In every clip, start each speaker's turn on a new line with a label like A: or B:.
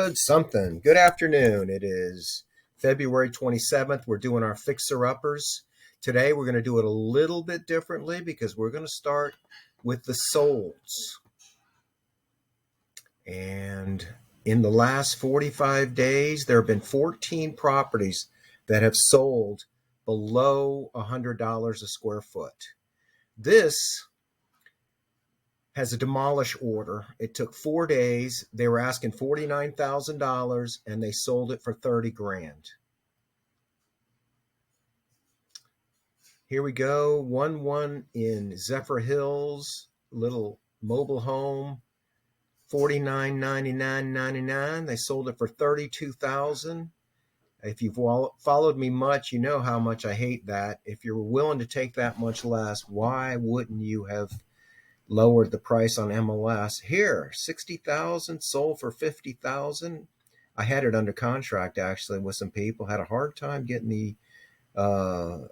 A: Good something. Good afternoon. It is February 27th. We're doing our fixer-uppers. Today we're going to do it a little bit differently because we're going to start with the solds. And in the last 45 days, there have been 14 properties that have sold below $100 a square foot. This has a demolish order. It took 4 days. They were asking $49,000 and they sold it for 30 grand. Here we go. One in Zephyr Hills, little mobile home, $49.99.99. They sold it for $32,000. If you've followed me much, you know how much I hate that. If you're willing to take that much less, why wouldn't you have lowered the price on MLS? Here, $60,000 sold for $50,000. I had it under contract actually with some people. Had a hard time getting the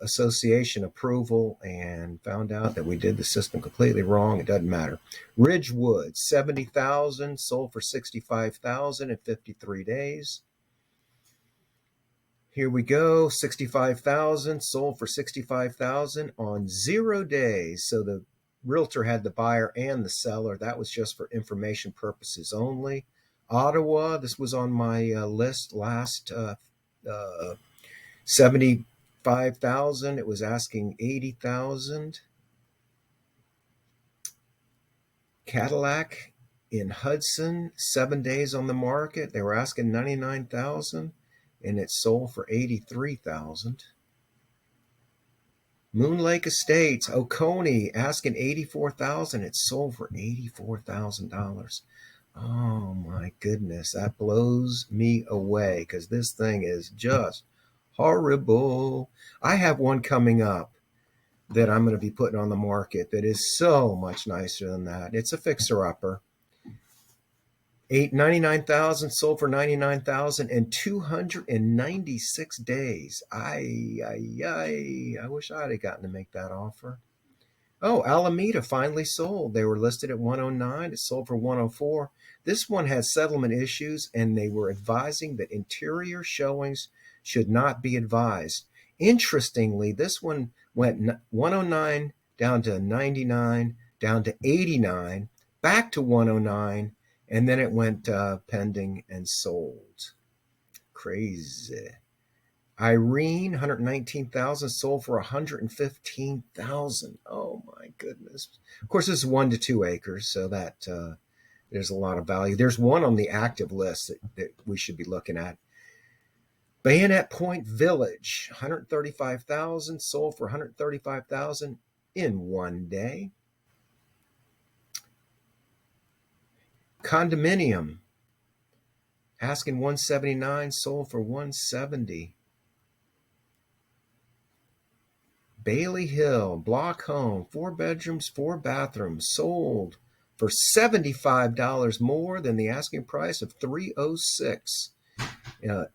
A: association approval and found out that we did the system completely wrong. It doesn't matter. Ridgewood, $70,000 sold for $65,000 in 53 days. Here we go, $65,000 sold for $65,000 on 0 days. So the realtor had the buyer and the seller. That was just for information purposes only. Ottawa, this was on my list last 75,000. It was asking 80,000. Cadillac in Hudson, 7 days on the market. They were asking 99,000 and it sold for 83,000. Moon Lake Estates, Oconee, asking 84,000. It sold for $84,000. Oh my goodness, that blows me away because this thing is just horrible. I have one coming up that I'm going to be putting on the market that is so much nicer than that. It's a fixer-upper. 99,000 sold for 99,000 in 296 days. I wish I'd have gotten to make that offer. Oh, Alameda finally sold. They were listed at 109. It sold for 104. This one has settlement issues, and they were advising that interior showings should not be advised. Interestingly, this one went 109 down to 99, down to 89, back to 109, and then it went pending and sold. Crazy. Irene, 119,000 sold for 115,000. Oh my goodness. Of course, this is 1 to 2 acres, so that there's a lot of value. There's one on the active list that we should be looking at. Bayonet Point Village, 135,000 sold for 135,000 in 1 day. Condominium, asking 179, sold for 170. Bailey Hill, block home, 4 bedrooms, 4 bathrooms, sold for $75 more than the asking price of $306.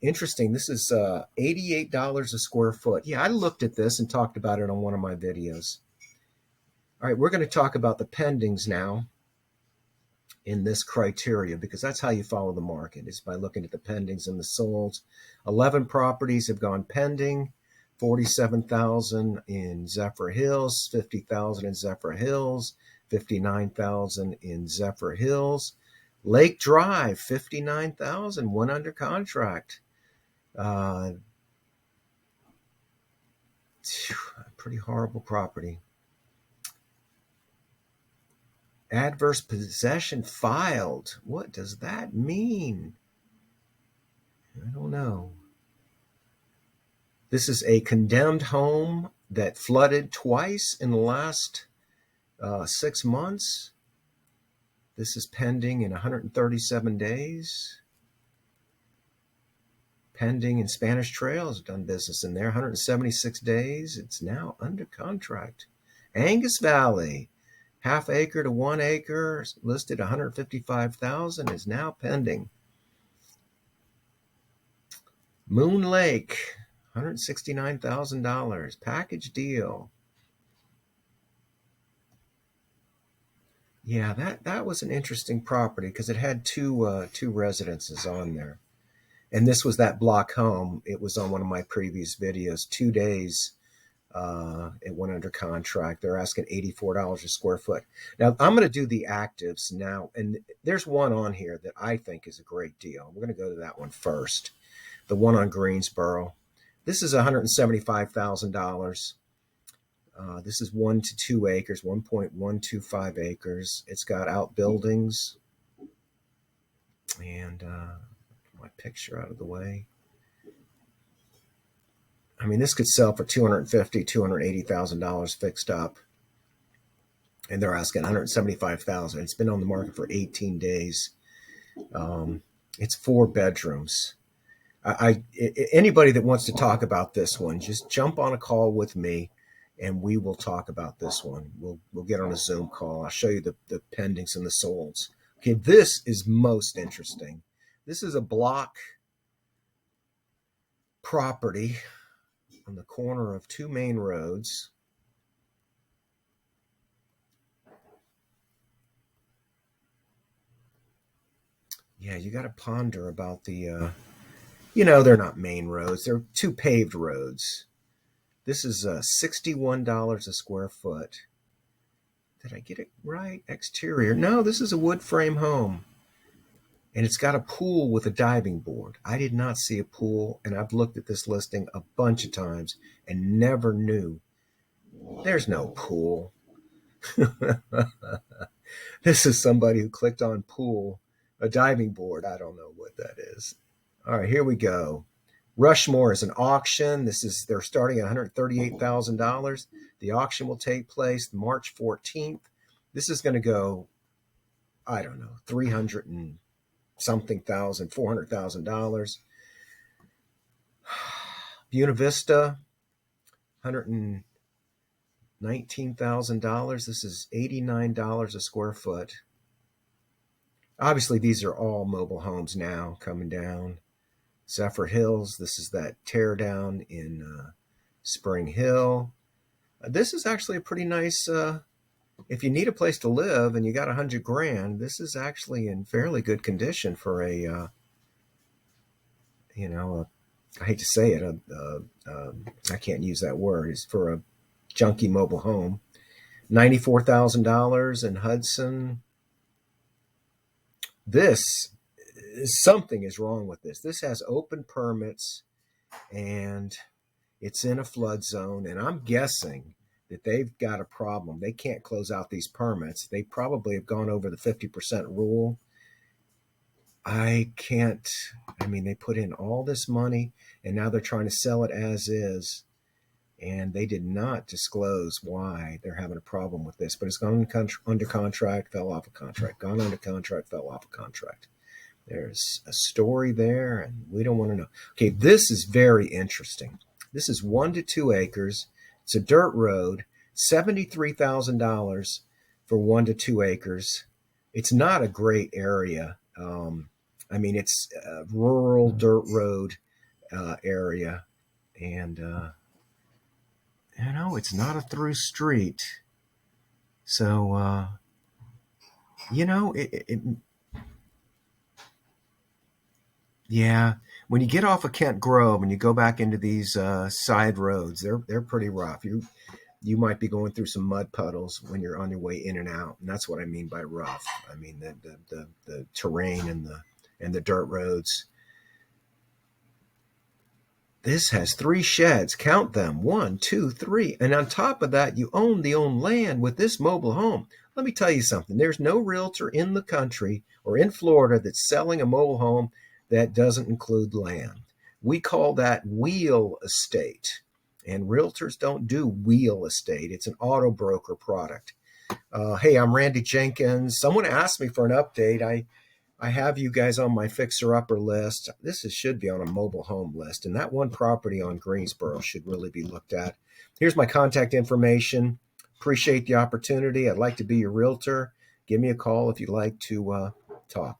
A: Interesting. This is $88 a square foot. Yeah, I looked at this and talked about it on one of my videos. All right, we're going to talk about the pendings now in this criteria because that's how you follow the market, is by looking at the pendings and the solds. 11 properties have gone pending. 47,000 in Zephyr Hills, 50,000 in Zephyr Hills, 59,000 in Zephyr Hills. Lake Drive, 59,000, went under contract. Pretty horrible property. Adverse possession filed. What does that mean? I don't know. This is a condemned home that flooded twice in the last 6 months. This is pending in 137 days. Pending in Spanish Trail has done business in there, 176 days. It's now under contract. Angus Valley, half acre to 1 acre, listed 155,000, is now pending. Moon Lake, $169,000, package deal. Yeah, that was an interesting property because it had two residences on there. And this was that block home. It was on one of my previous videos. 2 days, it went under contract. They're asking $84 a square foot. Now I'm going to do the actives now, and there's one on here that I think is a great deal. We're going to go to that one first. The one on Greensboro. This is $175,000. This is 1 to 2 acres, 1.125 acres. It's got outbuildings and my picture out of the way. I mean, this could sell for $250,000, $280,000 fixed up, and they're asking $175,000. It's been on the market for 18 days. It's 4 bedrooms. Anybody that wants to talk about this one, just jump on a call with me, and we will talk about this one. We'll get on a Zoom call. I'll show you the pendings and the solds. Okay, this is most interesting. This is a block property on the corner of 2 main roads. Yeah, you got to ponder about the, they're not main roads. They're 2 paved roads. This is $61 a square foot. Did I get it right? Exterior. No, this is a wood frame home. And it's got a pool with a diving board. I did not see a pool, and I've looked at this listing a bunch of times and never knew. There's no pool. This is somebody who clicked on pool, a diving board. I don't know what that is. All right, here we go. Rushmore is an auction. They're starting at $138,000. The auction will take place March 14th. This is going to go, I don't know, 300 and something thousand, $400,000. Buena Vista, $119,000. This is $89 a square foot. Obviously, these are all mobile homes now coming down. Zephyr Hills, this is that tear down in Spring Hill. This is actually a pretty nice, if you need a place to live and you got $100,000, this is actually in fairly good condition for I hate to say it, I can't use that word. It's for a junky mobile home. $94,000 in Hudson. Something is wrong with this. This has open permits and it's in a flood zone. And I'm guessing that they've got a problem. They can't close out these permits. They probably have gone over the 50% rule. They put in all this money and now they're trying to sell it as is. And they did not disclose why they're having a problem with this, but it's gone under contract, fell off a contract, gone under contract, fell off a contract. There's a story there, and we don't want to know. Okay, this is very interesting. This is 1 to 2 acres. It's a dirt road, $73,000 for 1 to 2 acres. It's not a great area. It's a rural dirt road area, and it's not a through street. So, yeah, when you get off of Kent Grove and you go back into these side roads, they're pretty rough. You might be going through some mud puddles when you're on your way in and out, and that's what I mean by rough. I mean the terrain and the dirt roads. This has 3 sheds. Count them. 1, 2, 3. And on top of that, you own the own land with this mobile home. Let me tell you something. There's no realtor in the country or in Florida that's selling a mobile home that doesn't include land. We call that wheel estate. And realtors don't do wheel estate. It's an auto broker product. Hey, I'm Randy Jenkins. Someone asked me for an update. I have you guys on my fixer-upper list. Should be on a mobile home list, and that one property on Greensboro should really be looked at. Here's my contact information. Appreciate the opportunity. I'd like to be your realtor. Give me a call if you'd like to talk.